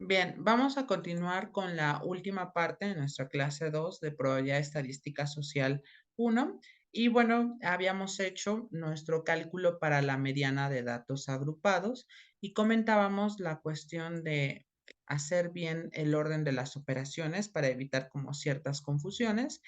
Bien, vamos a continuar con la última parte de nuestra clase 2 de Probabilidad Estadística Social 1. Y bueno, habíamos hecho nuestro cálculo para la mediana de datos agrupados y comentábamos la cuestión de hacer bien el orden de las operaciones para evitar como ciertas confusiones.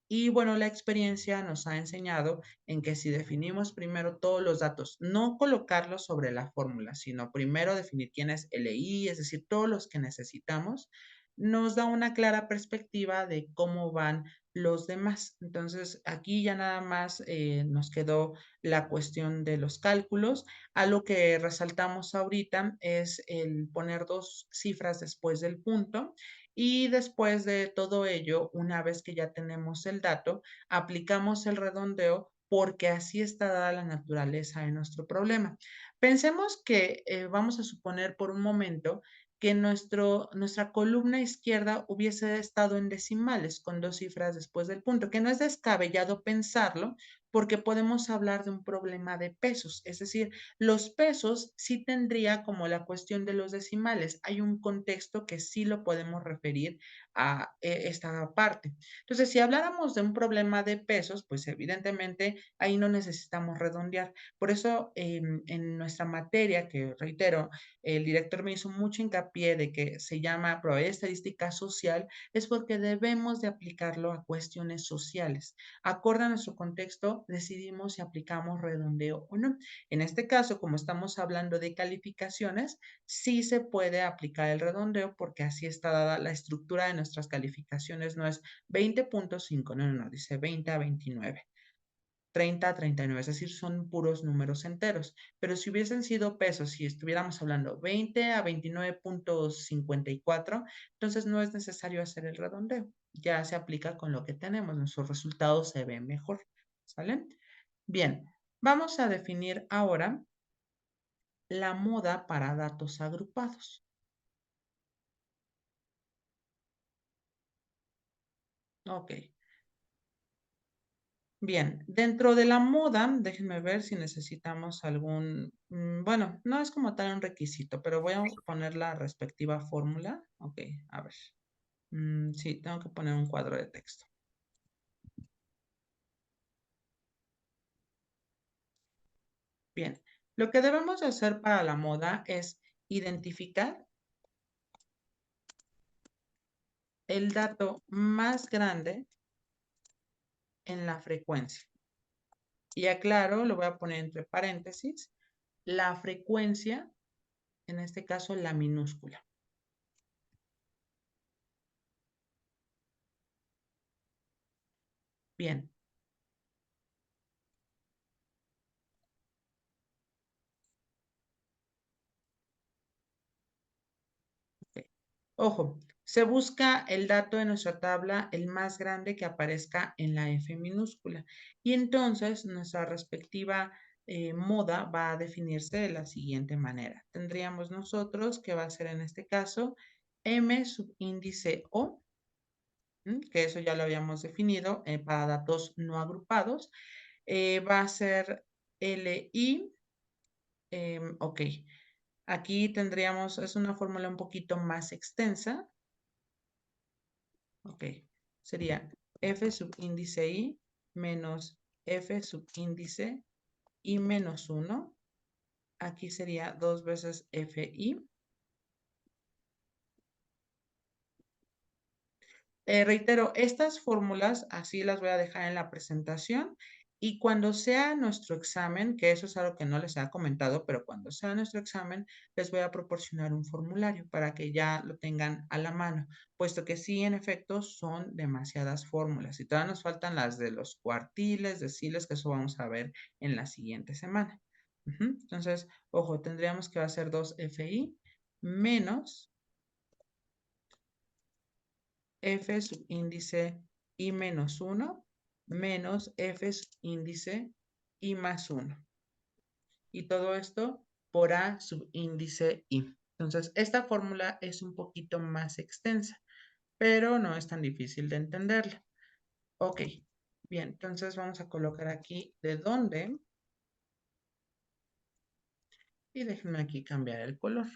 Y bueno, la experiencia nos ha enseñado en que si definimos primero todos los datos, no colocarlos sobre la fórmula, sino primero definir quién es LI, es decir, todos los que necesitamos, nos da una clara perspectiva de cómo van los demás. Entonces, aquí ya nada más nos quedó la cuestión de los cálculos. Algo que resaltamos ahorita es el poner dos cifras después del punto y después de todo ello, una vez que ya tenemos el dato, aplicamos el redondeo porque así está dada la naturaleza de nuestro problema. Pensemos que vamos a suponer por un momento que nuestra columna izquierda hubiese estado en decimales con dos cifras después del punto, que no es descabellado pensarlo porque podemos hablar de un problema de pesos, es decir, los pesos sí tendría como la cuestión de los decimales, hay un contexto que sí lo podemos referir a esta parte. Entonces, si habláramos de un problema de pesos, pues evidentemente ahí no necesitamos redondear. Por eso, en nuestra materia, que reitero, el director me hizo mucho hincapié de que se llama probabilidad estadística social, es porque debemos de aplicarlo a cuestiones sociales. Acorde a nuestro contexto, decidimos si aplicamos redondeo o no. En este caso, como estamos hablando de calificaciones, sí se puede aplicar el redondeo porque así está dada la estructura de nuestras calificaciones, no es 20.5, no, dice 20 a 29. 30 a 39, es decir, son puros números enteros. Pero si hubiesen sido pesos, si estuviéramos hablando 20 a 29.54, entonces no es necesario hacer el redondeo. Ya se aplica con lo que tenemos, nuestros resultados se ven mejor. ¿Sale? Bien, vamos a definir ahora la moda para datos agrupados. Ok. Bien, dentro de la moda, déjenme ver si necesitamos algún, bueno, no es como tal un requisito, pero voy a poner la respectiva fórmula. Ok, a ver. Sí, tengo que poner un cuadro de texto. Bien, lo que debemos hacer para la moda es identificar el dato más grande en la frecuencia. Y aclaro, lo voy a poner entre paréntesis, la frecuencia, en este caso la minúscula. Bien. Ok. Ojo, se busca el dato de nuestra tabla, el más grande que aparezca en la F minúscula. Y entonces nuestra respectiva moda va a definirse de la siguiente manera. Tendríamos nosotros, que va a ser en este caso, M subíndice O, que eso ya lo habíamos definido para datos no agrupados. Va a ser LI, ok. Aquí tendríamos, es una fórmula un poquito más extensa. Ok, sería F subíndice I menos F subíndice I menos 1. Aquí sería 2 veces FI. Reitero, estas fórmulas así las voy a dejar en la presentación y cuando sea nuestro examen, que eso es algo que no les he comentado, pero cuando sea nuestro examen, les voy a proporcionar un formulario para que ya lo tengan a la mano, puesto que sí, en efecto, son demasiadas fórmulas y todavía nos faltan las de los cuartiles, deciles, que eso vamos a ver en la siguiente semana. Entonces, ojo, tendríamos que va a ser 2FI menos F subíndice I menos 1 menos F subíndice I más 1. Y todo esto por A subíndice I. Entonces, esta fórmula es un poquito más extensa, pero no es tan difícil de entenderla. Ok, bien, entonces vamos a colocar aquí de dónde y déjenme aquí cambiar el color.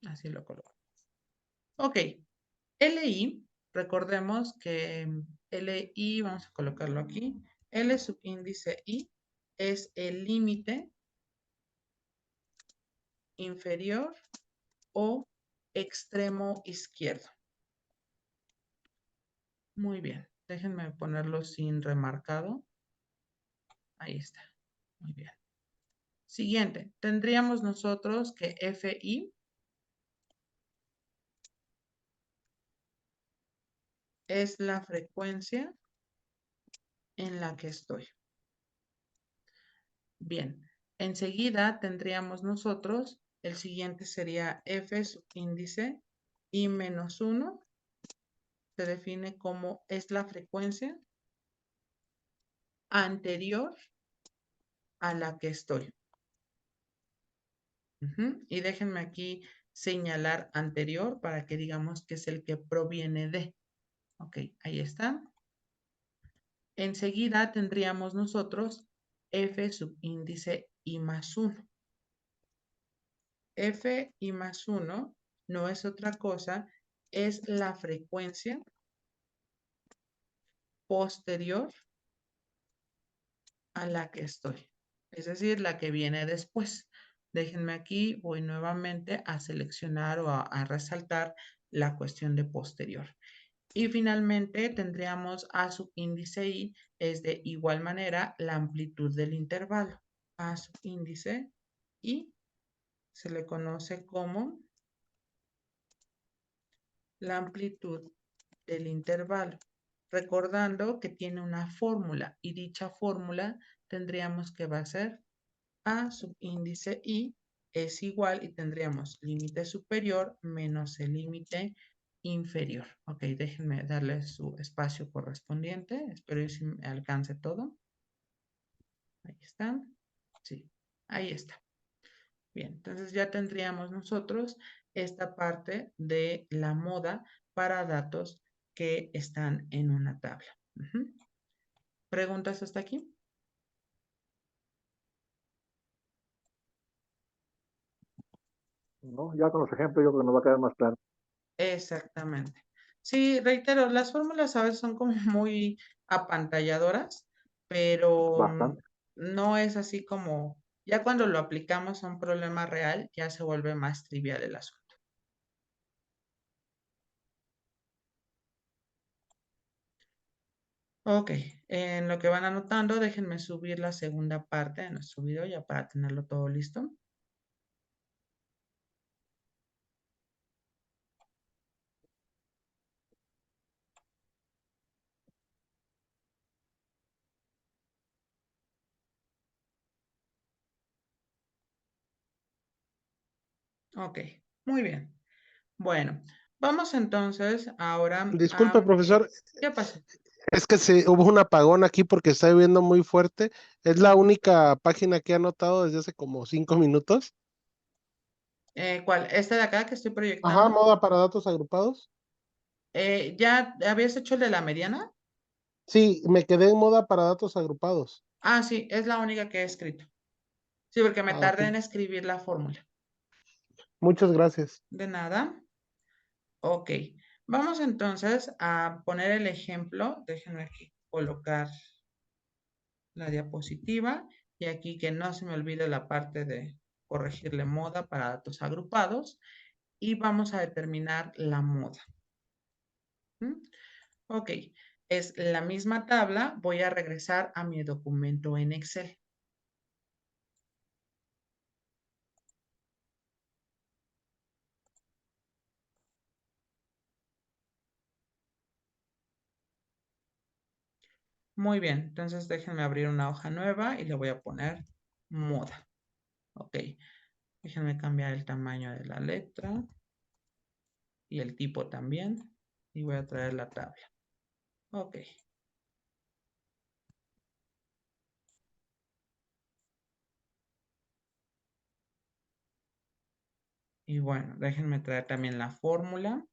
Así lo coloco. Ok, LI, recordemos que LI, vamos a colocarlo aquí, L subíndice I es el límite inferior o extremo izquierdo. Muy bien, déjenme ponerlo sin remarcado. Ahí está, muy bien. Siguiente, tendríamos nosotros que FI es la frecuencia en la que estoy. Bien, enseguida tendríamos nosotros, el siguiente sería F subíndice I menos 1, se define como es la frecuencia anterior a la que estoy. Y déjenme aquí señalar anterior para que digamos que es el que proviene de. Ok, ahí está. Enseguida tendríamos nosotros F subíndice I más 1. F I más 1 no es otra cosa, es la frecuencia posterior a la que estoy, es decir, la que viene después. Déjenme aquí, voy nuevamente a seleccionar o a resaltar la cuestión de posterior. Y finalmente tendríamos A subíndice I, es de igual manera la amplitud del intervalo. A subíndice I se le conoce como la amplitud del intervalo, recordando que tiene una fórmula y dicha fórmula tendríamos que va a ser A subíndice I es igual y tendríamos límite superior menos el límite inferior. Ok, déjenme darle su espacio correspondiente. Espero que me alcance todo. Ahí está. Sí, ahí está. Bien, entonces ya tendríamos nosotros esta parte de la moda para datos que están en una tabla. ¿Preguntas hasta aquí? ¿No? Ya con los ejemplos yo creo que nos va a quedar más claro. Exactamente. Sí, reitero, las fórmulas a veces son como muy apantalladoras, pero Bastante. no es así como, ya cuando lo aplicamos a un problema real, ya se vuelve más trivial el asunto. Ok, en lo que van anotando, déjenme subir la segunda parte de nuestro video ya para tenerlo todo listo. Ok, muy bien. Bueno, vamos entonces ahora Disculpe, a... profesor, ¿Qué pasó? es que hubo un apagón aquí porque está lloviendo muy fuerte. Es la única página que he anotado desde hace como 5 minutos. ¿Cuál? ¿Esta de acá que estoy Ajá, proyectando? moda para datos agrupados. ¿Ya habías hecho el de la mediana? Sí, me quedé en moda para datos agrupados. Ah, sí, es la única que he escrito. Sí, porque me Ah, ok. tardé en escribir la fórmula. Muchas gracias. De nada. Ok. Vamos entonces a poner el ejemplo. Déjenme aquí colocar la diapositiva y aquí que no se me olvide la parte de corregirle moda para datos agrupados y vamos a determinar la moda. Ok, es la misma tabla. Voy a regresar a mi documento en Excel. Muy bien, entonces déjenme abrir una hoja nueva y le voy a poner moda. Ok, déjenme cambiar el tamaño de la letra y el tipo también. Y voy a traer la tabla. Ok. Y bueno, déjenme traer también la fórmula.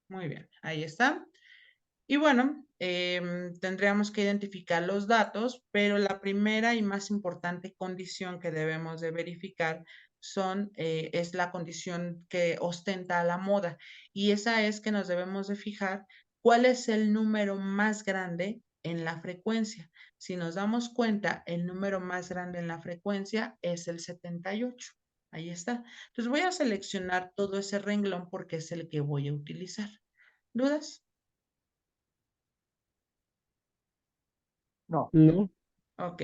Muy bien, ahí está. Y bueno, tendríamos que identificar los datos, pero la primera y más importante condición que debemos de verificar es la condición que ostenta la moda. Y esa es que nos debemos de fijar cuál es el número más grande en la frecuencia. Si nos damos cuenta, el número más grande en la frecuencia es el 78. Ahí está. Entonces voy a seleccionar todo ese renglón porque es el que voy a utilizar. ¿Dudas? No. No. Ok,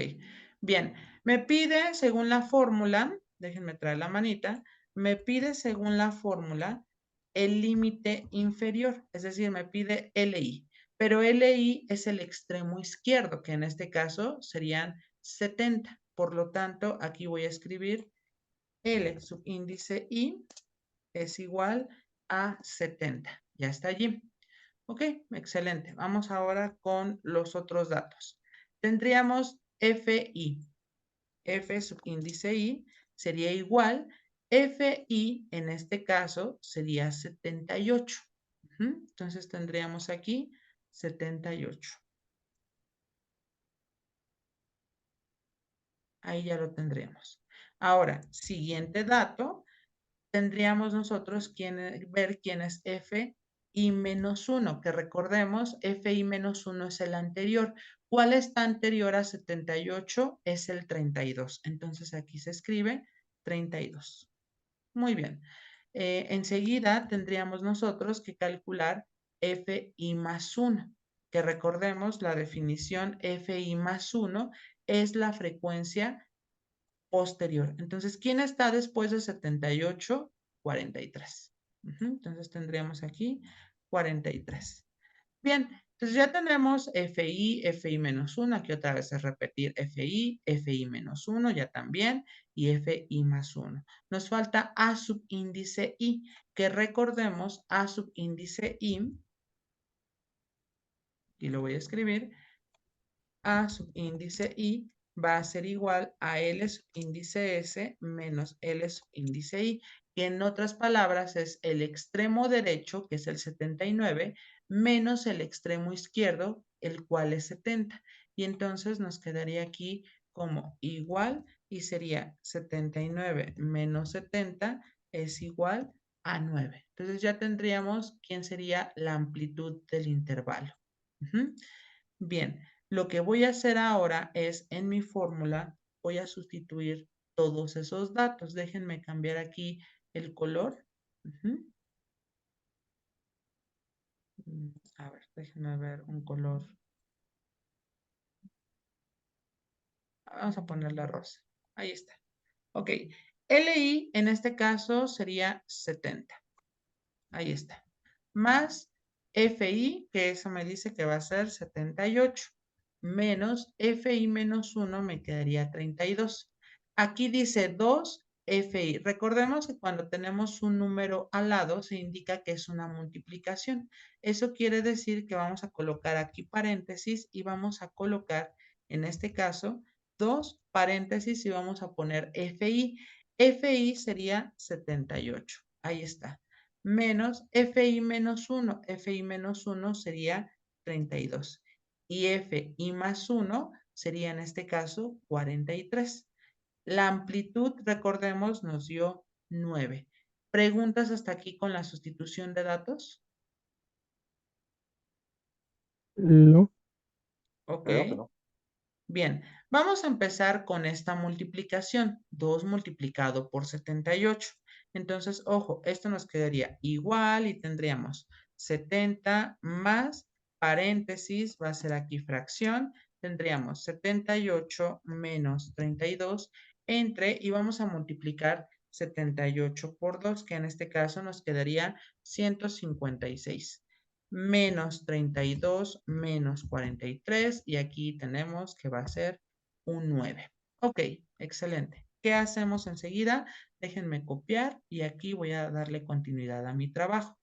bien. Me pide según la fórmula, déjenme traer la manita, me pide según la fórmula el límite inferior, es decir, me pide LI, pero LI es el extremo izquierdo, que en este caso serían 70. Por lo tanto, aquí voy a escribir L subíndice I es igual a 70. Ya está allí. Ok, excelente. Vamos ahora con los otros datos. Tendríamos FI. F subíndice I sería igual. FI en este caso sería 78. Entonces tendríamos aquí 78. Ahí ya lo tendríamos. Ahora, siguiente dato, tendríamos nosotros ver quién es F y menos 1, que recordemos, F y menos 1 es el anterior. ¿Cuál está anterior a 78? Es el 32. Entonces aquí se escribe 32. Muy bien. Enseguida tendríamos nosotros que calcular F y más 1, que recordemos la definición F y más 1 es la frecuencia posterior. Entonces, ¿quién está después de 78? 43. Entonces tendríamos aquí 43. Bien, entonces ya tenemos FI menos 1. Aquí otra vez es repetir FI menos 1, ya también, y FI más 1. Nos falta A subíndice I, que recordemos A subíndice I, y lo voy a escribir, A subíndice I va a ser igual a L subíndice S menos L subíndice I, que en otras palabras es el extremo derecho, que es el 79, menos el extremo izquierdo, el cual es 70. Y entonces nos quedaría aquí como igual y sería 79 menos 70 es igual a 9. Entonces ya tendríamos quién sería la amplitud del intervalo. Bien, lo que voy a hacer ahora es en mi fórmula, voy a sustituir todos esos datos. Déjenme cambiar aquí el color. A ver, déjenme ver un color. Vamos a ponerle rosa. Ahí está. Ok. LI en este caso sería 70. Ahí está. Más FI, que eso me dice que va a ser 78. Menos FI menos 1 me quedaría 32. Aquí dice 2 FI. Recordemos que cuando tenemos un número al lado se indica que es una multiplicación. Eso quiere decir que vamos a colocar aquí paréntesis y vamos a colocar, en este caso, 2 paréntesis y vamos a poner FI. FI sería 78. Ahí está. Menos FI menos 1. FI menos 1 sería 32. Y FI más 1 sería en este caso 43. La amplitud, recordemos, nos dio 9. ¿Preguntas hasta aquí con la sustitución de datos? No. Ok. Creo que no. Bien, vamos a empezar con esta multiplicación. 2 multiplicado por 78. Entonces, ojo, esto nos quedaría igual y tendríamos 70 más paréntesis, va a ser aquí fracción. Tendríamos 78 menos 32 entre, y vamos a multiplicar 78 por 2, que en este caso nos quedaría 156 menos 32 menos 43 y aquí tenemos que va a ser un 9. Ok, excelente. ¿Qué hacemos enseguida? Déjenme copiar y aquí voy a darle continuidad a mi trabajo.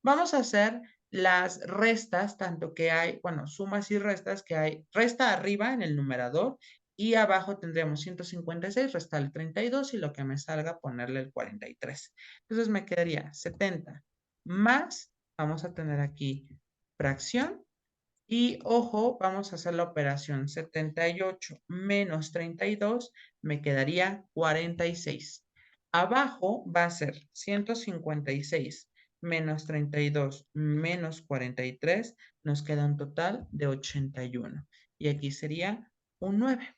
Vamos a hacer las restas, tanto que hay, bueno, sumas y restas que hay, resta arriba en el numerador y abajo tendremos 156, restar 32 y lo que me salga ponerle el 43. Entonces me quedaría 70 más Vamos a tener aquí fracción y ojo, vamos a hacer la operación 78 menos 32, me quedaría 46. Abajo va a ser 156 menos 32 menos 43, nos queda un total de 81. Y aquí sería un 9.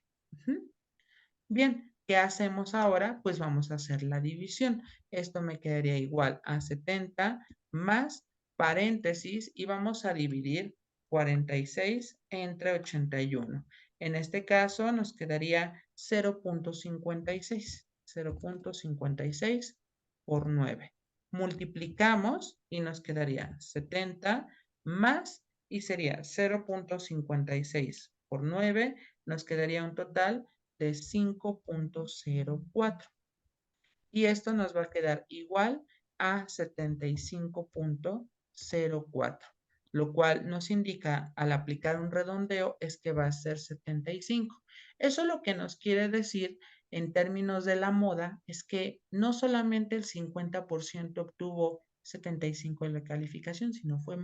Bien, ¿qué hacemos ahora? Pues vamos a hacer la división. Esto me quedaría igual a 70 más paréntesis y vamos a dividir 46 entre 81. En este caso nos quedaría 0.56. 0.56 por 9. Multiplicamos y nos quedaría 70 más y sería 0.56 por 9. Nos quedaría un total de 5.04. Y esto nos va a quedar igual a 75.04, lo cual nos indica al aplicar un redondeo es que va a ser 75. Eso lo que nos quiere decir en términos de la moda es que no solamente el 50% obtuvo 75 en la calificación, sino fue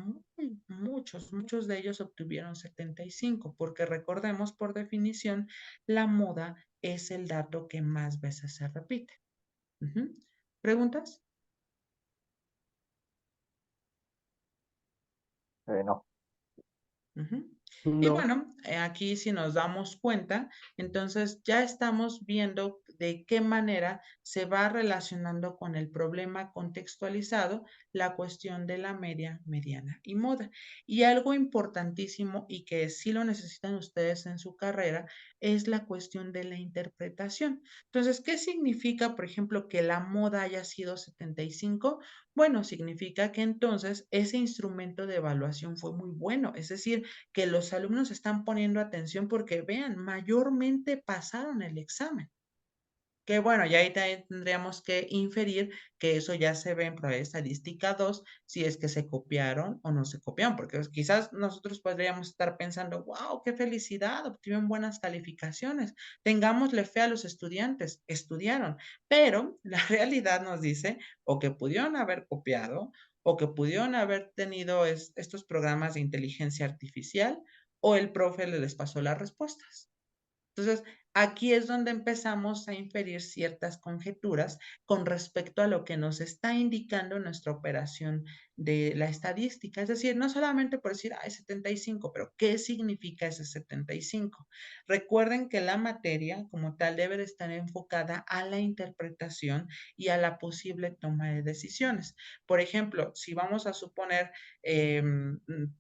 muchos de ellos obtuvieron 75, porque recordemos por definición, la moda es el dato que más veces se repite. ¿Preguntas? No. Y No. bueno, aquí si nos damos cuenta, entonces ya estamos viendo de qué manera se va relacionando con el problema contextualizado la cuestión de la media, mediana y moda. Y algo importantísimo y que sí lo necesitan ustedes en su carrera es la cuestión de la interpretación. Entonces, ¿qué significa, por ejemplo, que la moda haya sido 75? Bueno, significa que entonces ese instrumento de evaluación fue muy bueno, es decir, que los alumnos están poniendo atención porque vean, mayormente pasaron el examen. Que bueno, ya ahí tendríamos que inferir que eso ya se ve en prueba de estadística 2, si es que se copiaron o no se copiaron, porque quizás nosotros podríamos estar pensando, wow, qué felicidad, obtuvieron buenas calificaciones, tengámosle fe a los estudiantes, estudiaron, pero la realidad nos dice o que pudieron haber copiado o que pudieron haber tenido estos programas de inteligencia artificial o el profe les pasó las respuestas. Entonces, aquí es donde empezamos a inferir ciertas conjeturas con respecto a lo que nos está indicando nuestra operación de la estadística. Es decir, no solamente por decir, hay 75, pero ¿qué significa ese 75? Recuerden que la materia como tal debe de estar enfocada a la interpretación y a la posible toma de decisiones. Por ejemplo, si vamos a suponer,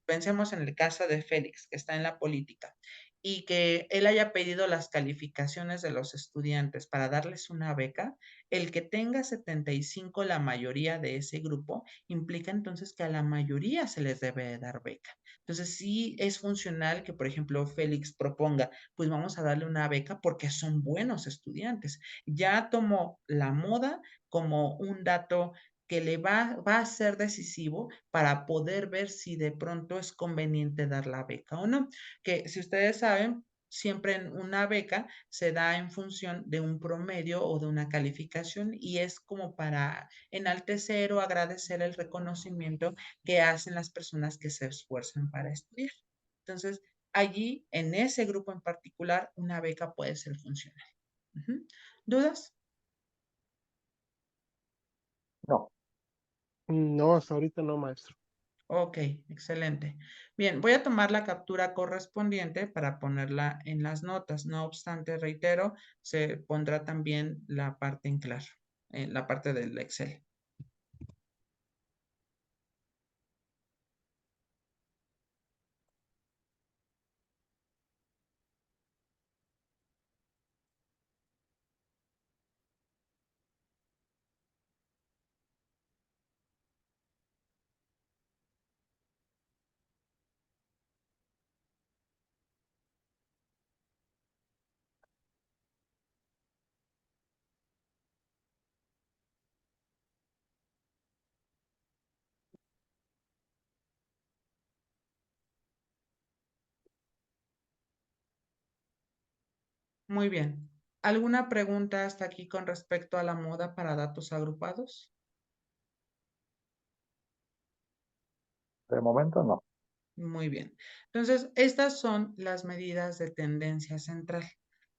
pensemos en el caso de Félix, que está en la política y que él haya pedido las calificaciones de los estudiantes para darles una beca, el que tenga 75 la mayoría de ese grupo implica entonces que a la mayoría se les debe de dar beca. Entonces sí es funcional que, por ejemplo, Félix proponga, pues vamos a darle una beca porque son buenos estudiantes. Ya tomó la moda como un dato que le va a ser decisivo para poder ver si de pronto es conveniente dar la beca o no, que si ustedes saben, siempre en una beca se da en función de un promedio o de una calificación y es como para enaltecer o agradecer el reconocimiento que hacen las personas que se esfuerzan para estudiar. Entonces, allí, en ese grupo en particular, una beca puede ser funcional. ¿Dudas? No. No, hasta ahorita no, maestro. Ok, excelente. Bien, voy a tomar la captura correspondiente para ponerla en las notas. No obstante, reitero, se pondrá también la parte en claro, en la parte del Excel. Muy bien. ¿Alguna pregunta hasta aquí con respecto a la moda para datos agrupados? De momento no. Muy bien. Entonces, estas son las medidas de tendencia central,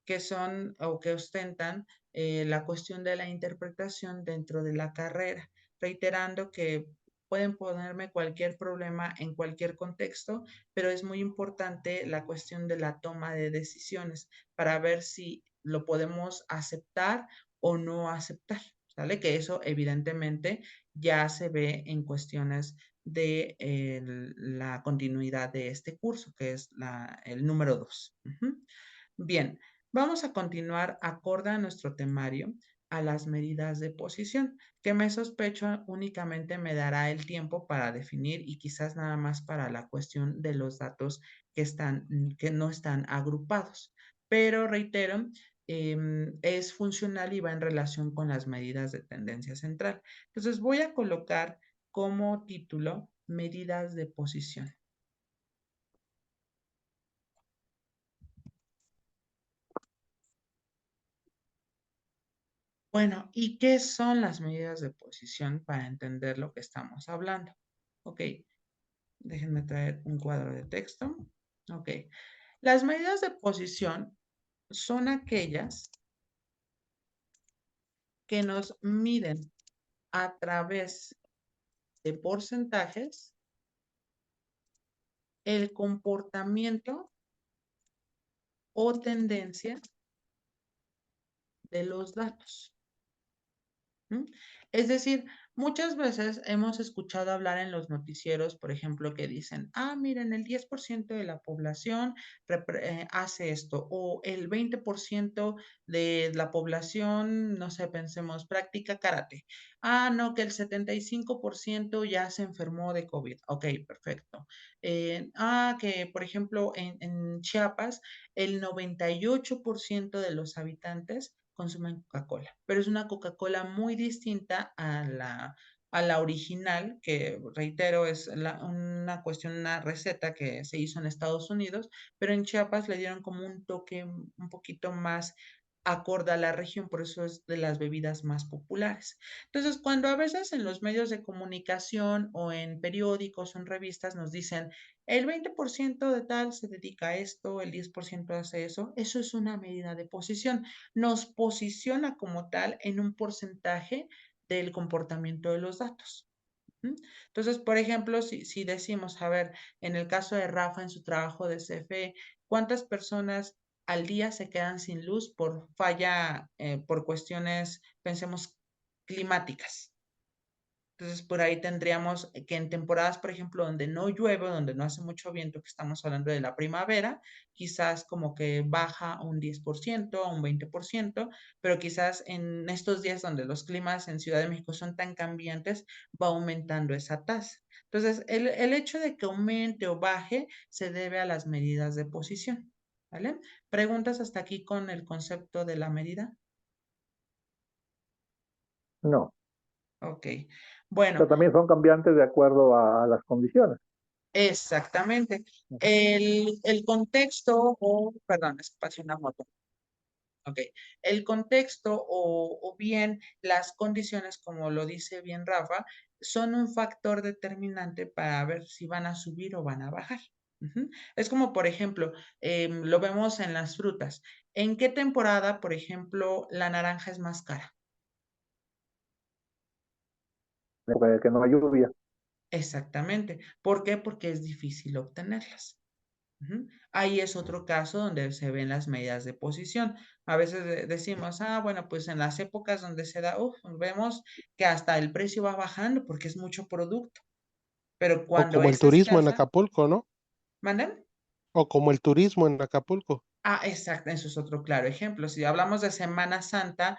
que son o que ostentan la cuestión de la interpretación dentro de la carrera, reiterando que pueden ponerme cualquier problema en cualquier contexto, pero es muy importante la cuestión de la toma de decisiones para ver si lo podemos aceptar o no aceptar, ¿sale? Que eso evidentemente ya se ve en cuestiones de la continuidad de este curso, que es el número 2. Bien, vamos a continuar acorde a nuestro temario a las medidas de posición, que me sospecho únicamente me dará el tiempo para definir y quizás nada más para la cuestión de los datos que no están agrupados. Pero reitero, es funcional y va en relación con las medidas de tendencia central. Entonces voy a colocar como título medidas de posición. Bueno, ¿y qué son las medidas de posición para entender lo que estamos hablando? Ok, déjenme traer un cuadro de texto. Ok, las medidas de posición son aquellas que nos miden a través de porcentajes el comportamiento o tendencia de los datos. Es decir, muchas veces hemos escuchado hablar en los noticieros, por ejemplo, que dicen, miren, el 10% de la población hace esto, o el 20% de la población, no sé, pensemos, practica karate. No, que el 75% ya se enfermó de COVID. Ok, perfecto. Que, por ejemplo, en Chiapas, el 98% de los habitantes consumen Coca-Cola, pero es una Coca-Cola muy distinta a la original, que reitero, es una cuestión, una receta que se hizo en Estados Unidos, pero en Chiapas le dieron como un toque un poquito más acorde a la región, por eso es de las bebidas más populares. Entonces, cuando a veces en los medios de comunicación o en periódicos o en revistas nos dicen el 20% de tal se dedica a esto, el 10% hace eso es una medida de posición. Nos posiciona como tal en un porcentaje del comportamiento de los datos. Entonces, por ejemplo, si decimos, a ver, en el caso de Rafa en su trabajo de CFE, ¿cuántas personas al día se quedan sin luz por falla, por cuestiones, pensemos, climáticas? Entonces, por ahí tendríamos que en temporadas, por ejemplo, donde no llueve, donde no hace mucho viento, que estamos hablando de la primavera, quizás como que baja un 10%, un 20%, pero quizás en estos días donde los climas en Ciudad de México son tan cambiantes, va aumentando esa tasa. Entonces, el hecho de que aumente o baje se debe a las medidas de posición, ¿vale? ¿Preguntas hasta aquí con el concepto de la medida? No. Ok. Pero Bueno, también son cambiantes de acuerdo a las condiciones. exactamente. El contexto, o, perdón, es que pasé una moto. Ok. El contexto o bien las condiciones, como lo dice bien Rafa, son un factor determinante para ver si van a subir o van a bajar. Es como, por ejemplo, lo vemos en las frutas. ¿En qué temporada, por ejemplo, la naranja es más cara? Que no hay lluvia. Exactamente. ¿Por qué? Porque es difícil obtenerlas. Ahí es otro caso donde se ven las medidas de posición. A veces decimos, bueno, pues en las épocas donde se da, vemos que hasta el precio va bajando porque es mucho producto, pero O cuando como el es turismo en escasa, Acapulco, ¿no? ¿manden? O como el turismo en Acapulco. Exacto, eso es otro claro ejemplo. Si hablamos de Semana Santa,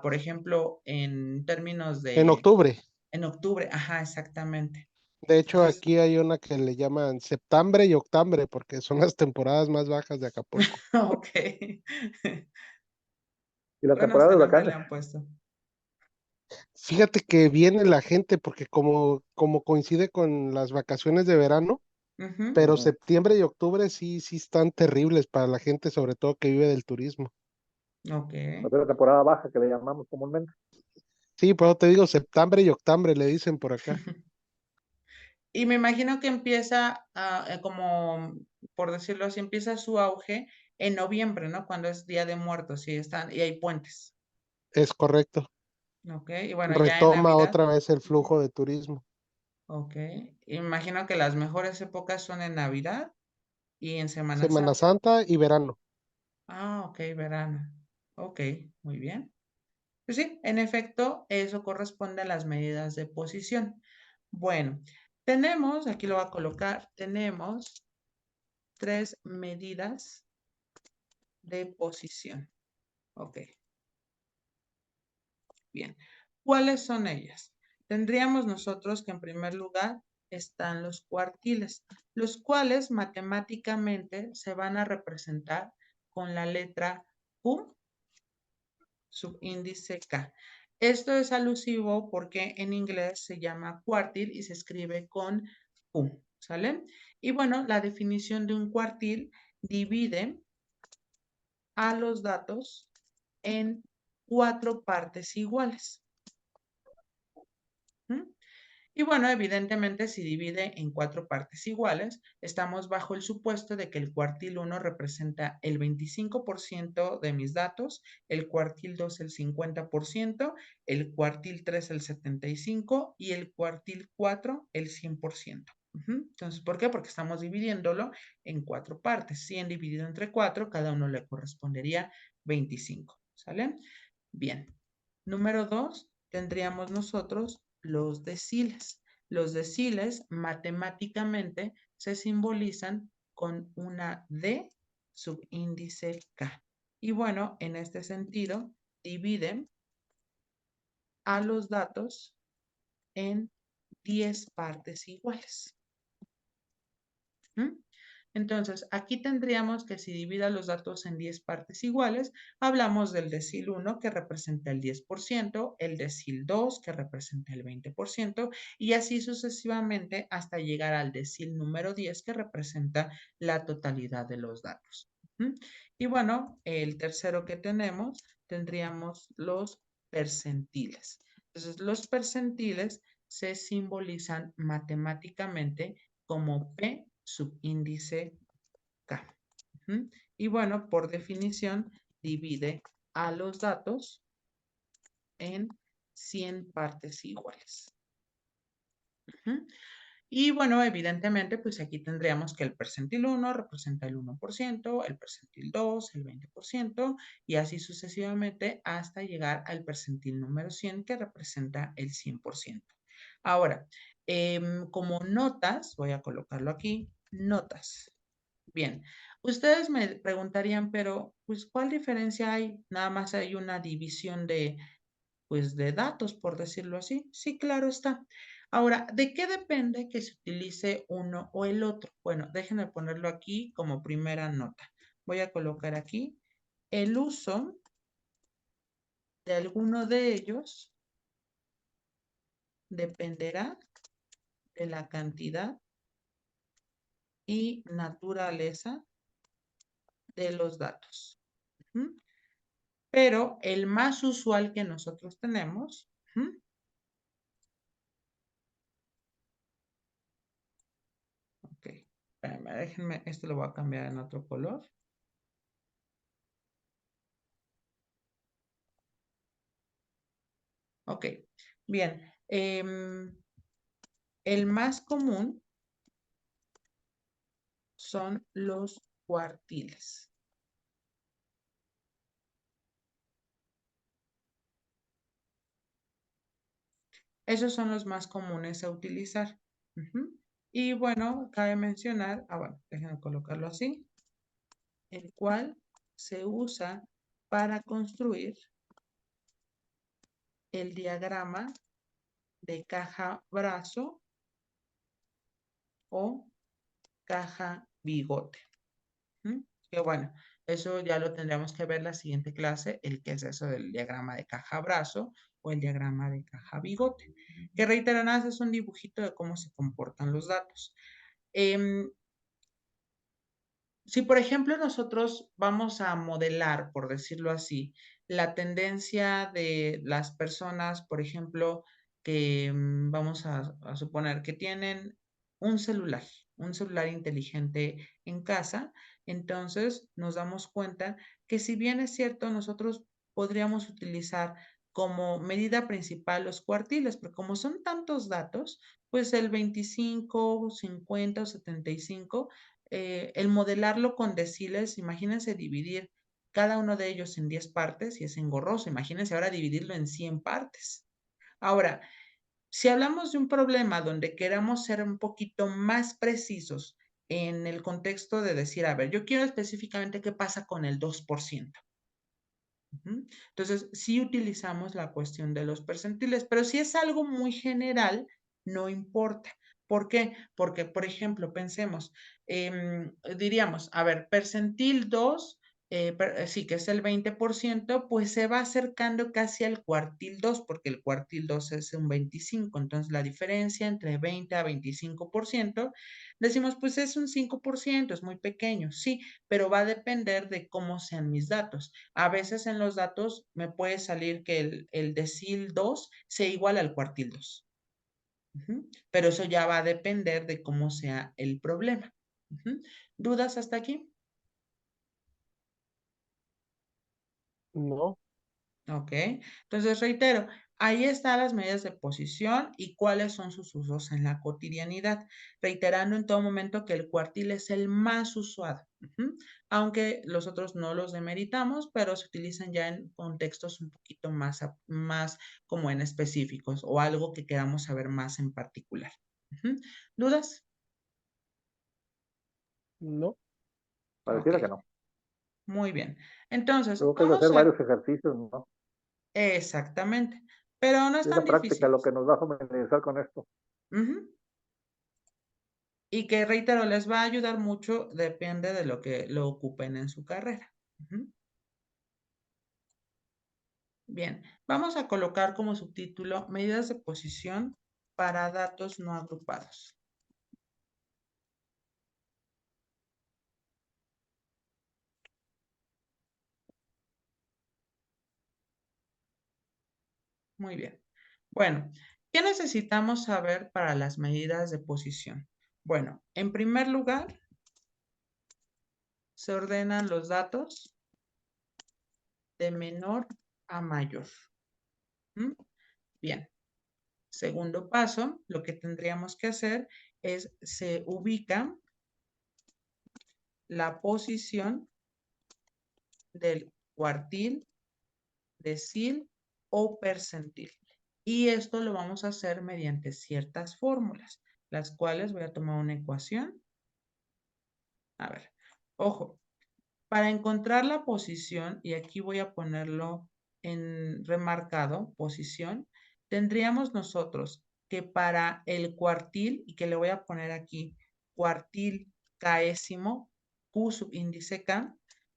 por ejemplo, en términos En de, octubre. en octubre, exactamente. De hecho, Entonces, aquí hay una que le llaman septiembre y octubre, porque son las temporadas más bajas de Acapulco. ok. Y la Bueno, temporada hasta de nombre le huracanes. han puesto. Fíjate que viene la gente, porque como coincide con las vacaciones de verano, Ujú, pero septiembre y octubre sí están terribles para la gente, sobre todo que vive del turismo. ok. La temporada baja que le llamamos comúnmente. Sí, pero te digo, septiembre y octubre le dicen por acá. Y me imagino que empieza como, por decirlo así, empieza su auge en noviembre, ¿no? Cuando es Día de Muertos y hay puentes. Es correcto. Ok, y bueno, ya en Retoma Navidad. otra vez el Ujú. flujo de turismo. Ok, imagino que las mejores épocas son en Navidad y en Semana Semana Santa. Santa y verano. Ah, ok, verano. Ok, muy bien. Pues sí, en efecto, eso corresponde a las medidas de posición. Bueno, tenemos, aquí lo voy a colocar, tenemos 3 medidas de posición. Ok, bien. ¿Cuáles son ellas? Tendríamos nosotros que en primer lugar están los cuartiles, los cuales matemáticamente se van a representar con la letra Q, subíndice K. Esto es alusivo porque en inglés se llama cuartil y se escribe con Q, ¿sale? Y bueno, la definición de un cuartil divide a los datos en 4 partes iguales. ¿Mm? Y bueno, evidentemente, si divide en 4 partes iguales, estamos bajo el supuesto de que el cuartil 1 representa el 25% de mis datos, el cuartil 2 el 50%, el cuartil 3 el 75% y el cuartil 4 el 100%. Entonces, ¿por qué? Porque estamos dividiéndolo en 4 partes. 100 dividido entre 4, cada uno le correspondería 25. ¿Sale? Bien. Número 2, tendríamos nosotros los deciles. Los deciles matemáticamente se simbolizan con una D subíndice K. Y bueno, en este sentido, dividen a los datos en 10 partes iguales. ¿Mm? Entonces, aquí tendríamos que si divida los datos en 10 partes iguales, hablamos del decil 1 que representa el 10%, el decil 2 que representa el 20% y así sucesivamente hasta llegar al decil número 10 que representa la totalidad de los datos. Y bueno, el tercero que tenemos, tendríamos los percentiles. Entonces, los percentiles se simbolizan matemáticamente como P subíndice K. Y bueno, por definición, divide a los datos en 100 partes iguales. Y bueno, evidentemente, pues aquí tendríamos que el percentil 1 representa el 1%, el percentil 2, el 20%, y así sucesivamente hasta llegar al percentil número 100, que representa el 100%. Ahora, como notas, voy a colocarlo aquí, notas. Bien, ustedes me preguntarían, pero, pues, ¿cuál diferencia hay? Nada más hay una división de, pues, de datos, por decirlo así. Sí, claro está. Ahora, ¿de qué depende que se utilice uno o el otro? Bueno, déjenme ponerlo aquí como primera nota. Voy a colocar aquí el uso de alguno de ellos dependerá de la cantidad y naturaleza de los datos. Pero el más usual que nosotros tenemos, ok, espérenme, déjenme, esto lo voy a cambiar en otro color. Ok, bien, el más común son los cuartiles. Esos son los más comunes a utilizar. Y bueno, cabe mencionar, bueno, déjenme colocarlo así, el cual se usa para construir el diagrama de caja-brazo o caja-bigote. Que bueno, eso ya lo tendríamos que ver la siguiente clase, el que es eso del diagrama de caja-brazo o el diagrama de caja-bigote. Que reitero, nada, es un dibujito de cómo se comportan los datos. Si, por ejemplo, nosotros vamos a modelar, por decirlo así, la tendencia de las personas, por ejemplo, que vamos a suponer que tienen un celular inteligente en casa. Entonces nos damos cuenta que si bien es cierto, nosotros podríamos utilizar como medida principal los cuartiles, pero como son tantos datos, pues el 25, 50 o 75, el modelarlo con deciles, imagínense dividir cada uno de ellos en 10 partes y es engorroso. Imagínense ahora dividirlo en 100 partes. Ahora, si hablamos de un problema donde queramos ser un poquito más precisos en el contexto de decir, a ver, yo quiero específicamente qué pasa con el 2%. Entonces, sí utilizamos la cuestión de los percentiles, pero si es algo muy general, no importa. ¿Por qué? Porque, por ejemplo, pensemos, diríamos, a ver, percentil 2, sí, que es el 20%, pues se va acercando casi al cuartil 2, porque el cuartil 2 es un 25, entonces la diferencia entre 20 a 25%, decimos, pues es un 5%, es muy pequeño, sí, pero va a depender de cómo sean mis datos. A veces en los datos me puede salir que el decil 2 sea igual al cuartil 2. Pero eso ya va a depender de cómo sea el problema. ¿Dudas hasta aquí? No, Ok, entonces reitero, ahí están las medidas de posición y cuáles son sus usos en la cotidianidad, reiterando en todo momento que el cuartil es el más usado, aunque los otros no los demeritamos, pero se utilizan ya en contextos un poquito más como en específicos o algo que queramos saber más en particular. ¿Dudas? Pareciera Ok, que no. muy bien. Entonces, Luego que hay que hacer vamos a... varios ejercicios, ¿no? Exactamente, pero no es Es la tan práctica difícil. lo que nos va a familiarizar con esto. Y que reitero, les va a ayudar mucho, depende de lo que lo ocupen en su carrera. Bien, vamos a colocar como subtítulo medidas de posición para datos no agrupados. Muy bien. Bueno, ¿qué necesitamos saber para las medidas de posición? Bueno, en primer lugar, se ordenan los datos de menor a mayor. Bien. Segundo paso, lo que tendríamos que hacer es se ubica la posición del cuartil, decil o percentil. Y esto lo vamos a hacer mediante ciertas fórmulas, las cuales voy a tomar una ecuación. A ver, ojo, para encontrar la posición, y aquí voy a ponerlo en remarcado, posición, tendríamos nosotros que para el cuartil, y que le voy a poner aquí, cuartil késimo, Q subíndice K,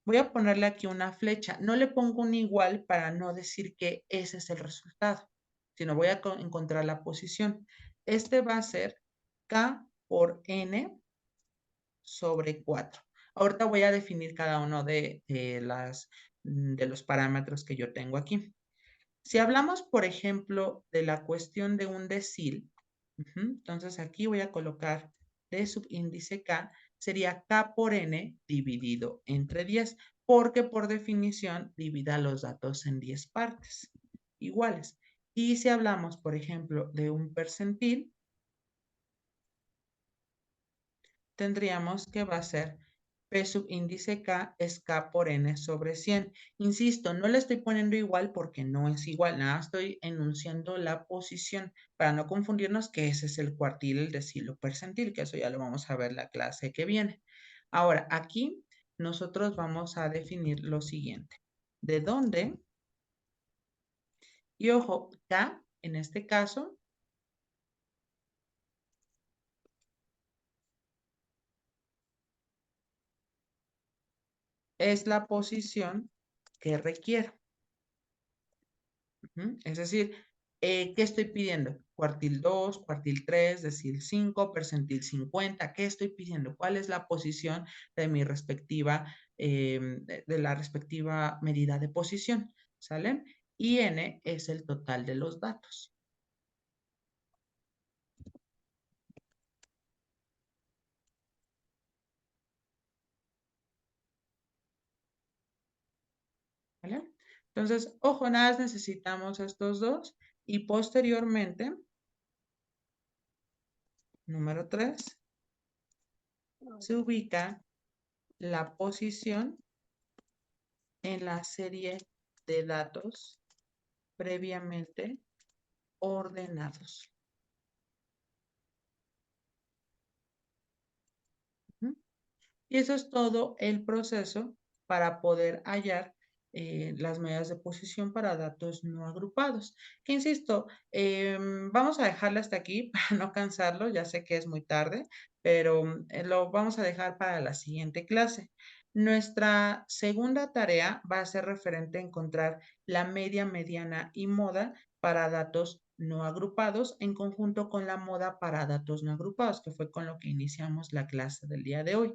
voy a ponerle aquí una flecha. No le pongo un igual para no decir que ese es el resultado, sino voy a encontrar la posición. Este va a ser K por N sobre 4. Ahorita voy a definir cada uno de los parámetros que yo tengo aquí. Si hablamos, por ejemplo, de la cuestión de un decil, entonces aquí voy a colocar D subíndice K, sería K por N dividido entre 10, porque por definición divida los datos en 10 partes iguales. Y si hablamos, por ejemplo, de un percentil, tendríamos que va a ser P subíndice K es K por N sobre 100. Insisto, no le estoy poniendo igual porque no es igual, nada, estoy enunciando la posición para no confundirnos que ese es el cuartil, el decil o percentil, que eso ya lo vamos a ver la clase que viene. Ahora, aquí nosotros vamos a definir lo siguiente. ¿De dónde? Y ojo, K, en este caso, es la posición que requiero. Es decir, ¿qué estoy pidiendo? Cuartil 2, cuartil 3, decil 5, percentil 50. ¿Qué estoy pidiendo? ¿Cuál es la posición de mi respectiva, de la respectiva medida de posición? ¿Sale? Y N es el total de los datos. Entonces, ojo, nada más necesitamos estos dos y posteriormente, número 3, se ubica la posición en la serie de datos previamente ordenados. Y eso es todo el proceso para poder hallar las medidas de posición para datos no agrupados. Que insisto, vamos a dejarlo hasta aquí para no cansarlo, ya sé que es muy tarde, pero lo vamos a dejar para la siguiente clase. Nuestra segunda tarea va a ser referente a encontrar la media, mediana y moda para datos no agrupados en conjunto con la moda para datos no agrupados, que fue con lo que iniciamos la clase del día de hoy.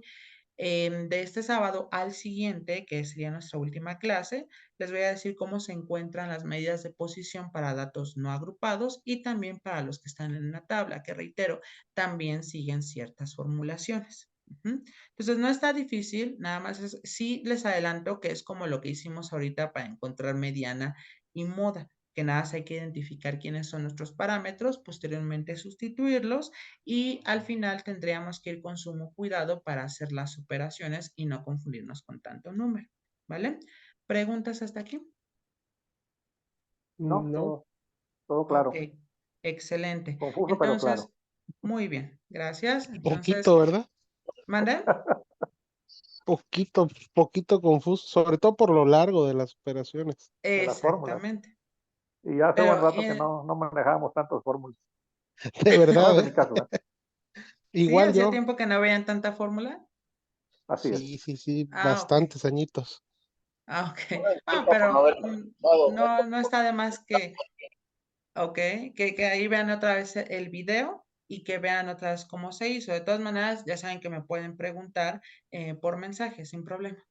De este sábado al siguiente, que sería nuestra última clase, les voy a decir cómo se encuentran las medidas de posición para datos no agrupados y también para los que están en una tabla, que reitero, también siguen ciertas formulaciones. Entonces, no está difícil, nada más sí les adelanto que es como lo que hicimos ahorita para encontrar mediana y moda, que nada más hay que identificar quiénes son nuestros parámetros, posteriormente sustituirlos y al final tendríamos que ir con sumo cuidado para hacer las operaciones y no confundirnos con tanto número, ¿vale? ¿Preguntas hasta aquí? No, No, todo Ok, claro. excelente. Confuso, pero Entonces, claro. muy bien, gracias. Entonces, poquito, ¿verdad? ¿mande? Poquito confuso, sobre todo por lo largo de las operaciones. De las fórmulas. Exactamente. Y hace buen Pero rato que no manejábamos tantas fórmulas. De No verdad, es mi caso, ¿eh? sí, igual hacía yo. tiempo que no veían tanta fórmula. Así es. Sí, Ah, ok. bastantes añitos. Ok. Bueno, pero no está de más que Ok, que ahí vean otra vez el video y que vean otra vez cómo se hizo. De todas maneras, ya saben que me pueden preguntar por mensaje sin problema.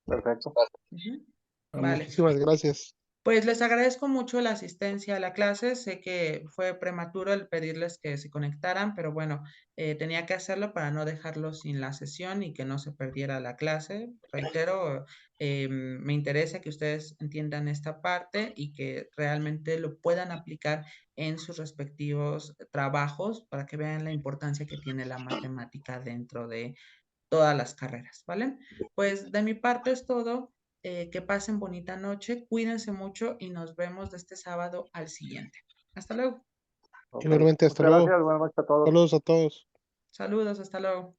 Perfecto. Ujú. Vale. Muchísimas gracias. Pues les agradezco mucho la asistencia a la clase. Sé que fue prematuro el pedirles que se conectaran, pero bueno, tenía que hacerlo para no dejarlos sin la sesión y que no se perdiera la clase. Reitero, me interesa que ustedes entiendan esta parte y que realmente lo puedan aplicar en sus respectivos trabajos para que vean la importancia que tiene la matemática dentro de todas las carreras, ¿vale? Pues de mi parte es todo. Que pasen bonita noche, cuídense mucho y nos vemos de este sábado al siguiente. Hasta luego. Ok. Igualmente, hasta Muchas luego. gracias. Buenas noches a todos. Saludos a todos. Saludos, hasta luego.